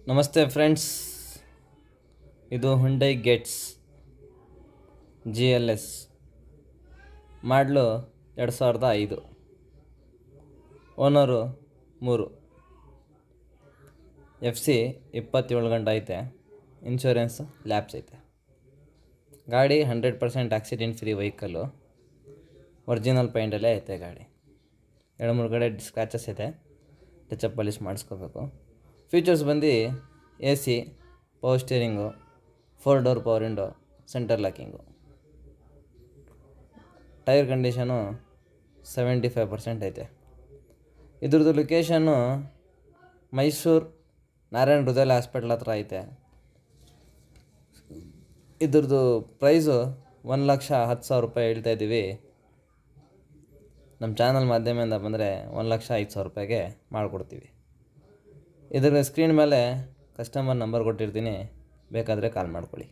ನಮಸ್ತೆ ಫ್ರೆಂಡ್ಸ್, ಇದು Hyundai gets GLS ಮಾಡಲು 2005, ಓನರು 3, FC 27 ಗಂಟೆ ಐತೆ, ಇನ್ಶೂರೆನ್ಸ್ ಲ್ಯಾಪ್ಸ್ ಐತೆ. ಗಾಡಿ 100% ಆಕ್ಸಿಡೆಂಟ್ ಫ್ರೀ ವೆಹಿಕಲ್ಲು, ಒರಿಜಿನಲ್ ಪೇಂಟಲ್ಲೇ ಐತೆ. ಗಾಡಿ 2-3 ಕಡೆ ಸ್ಕ್ರ್ಯಾಚಸ್ ಐತೆ, ಟಚಪ್ ಪಾಲಿಶ್ ಮಾಡಿಸ್ಕೋಬೇಕು. ಫೀಚರ್ಸ್ ಬಂದು AC, power steering, 4 door power window, centre locking. Tyre condition 75% ಐತೆ. ಇದ್ರದ್ದು ಲೊಕೇಶನ್ನು ಮೈಸೂರು ನಾರಾಯಣ ಹೃದಯ ಹಾಸ್ಪಿಟ್ಲ್ ಹತ್ರ ಐತೆ. ಇದ್ರದ್ದು ಪ್ರೈಸು 1,10,000 ರೂಪಾಯಿ ಹೇಳ್ತಾಯಿದ್ದೀವಿ. ನಮ್ಮ ಚಾನಲ್ ಮಾಧ್ಯಮದಿಂದ ಬಂದರೆ 1,05,000 ರೂಪಾಯಿಗೆ ಮಾಡಿಕೊಡ್ತೀವಿ. ಇದರ ಸ್ಕ್ರೀನ್ ಮೇಲೆ ಕಸ್ಟಮರ್ ನಂಬರ್ ಕೊಟ್ಟಿರ್ತೀನಿ, ಬೇಕಾದರೆ ಕಾಲ್ ಮಾಡ್ಕೊಳ್ಳಿ.